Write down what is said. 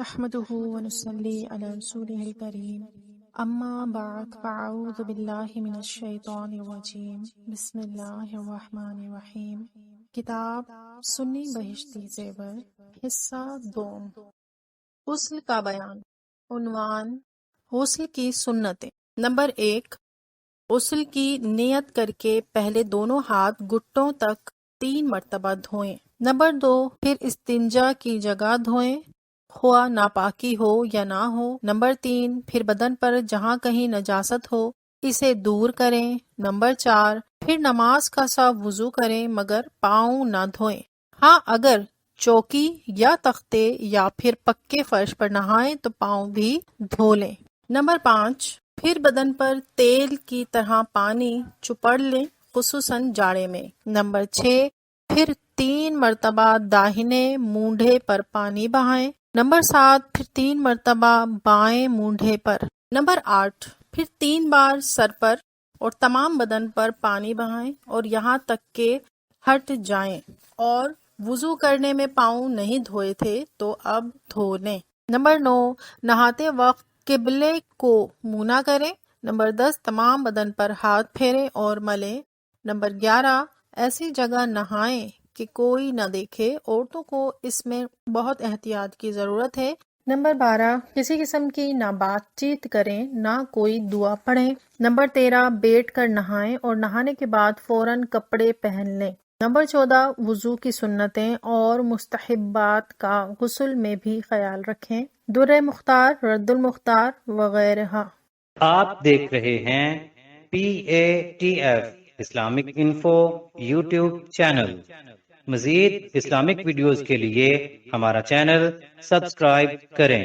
نحمده ونصلي على رسوله الكريم اما بعد فاعوذ باللہ من الشیطان الرجیم بسم اللہ الرحمن الرحیم۔ کتاب سنی بہشتی زیور، حصہ دوم، غسل کا بیان۔ عنوان: غسل کی سنتیں۔ نمبر 1، غسل کی نیت کر کے پہلے دونوں ہاتھ گھٹنوں تک 3 مرتبہ دھوئیں۔ نمبر 2، پھر استنجا کی جگہ دھوئیں، خواہ ناپاکی ہو یا نہ ہو۔ نمبر 3، پھر بدن پر جہاں کہیں نجاست ہو اسے دور کریں۔ نمبر 4، پھر نماز کا سا وضو کریں مگر پاؤں نہ دھوئیں۔ ہاں، اگر چوکی یا تختے یا پھر پکے فرش پر نہائیں تو پاؤں بھی دھو لیں۔ نمبر 5، پھر بدن پر تیل کی طرح پانی چپڑ لیں، خصوصاً جاڑے میں۔ نمبر 6، پھر 3 مرتبہ داہنے مونڈھے پر پانی بہائیں۔ نمبر 7، پھر 3 مرتبہ بائیں مونڈھے پر۔ نمبر 8، پھر 3 بار سر پر اور تمام بدن پر پانی بہائیں اور یہاں تک کہ ہٹ جائیں، اور وضو کرنے میں پاؤں نہیں دھوئے تھے تو اب دھو لیں۔ نمبر 9، نہاتے وقت قبلے کو منہ نہ کریں۔ نمبر 10، تمام بدن پر ہاتھ پھیریں اور ملیں۔ نمبر 11، ایسی جگہ نہائیں کہ کوئی نہ دیکھے، عورتوں کو اس میں بہت احتیاط کی ضرورت ہے۔ نمبر 12، کسی قسم کی نہ بات چیت کریں نہ کوئی دعا پڑھیں۔ نمبر 13، بیٹھ کر نہائیں اور نہانے کے بعد فوراً کپڑے پہن لیں۔ نمبر 14، وضو کی سنتیں اور مستحبات کا غسل میں بھی خیال رکھیں۔ در مختار، رد المختار وغیرہ۔ آپ دیکھ رہے ہیں PATF Islamic info YouTube channel. مزید اسلامک ویڈیوز کے لیے ہمارا چینل سبسکرائب کریں۔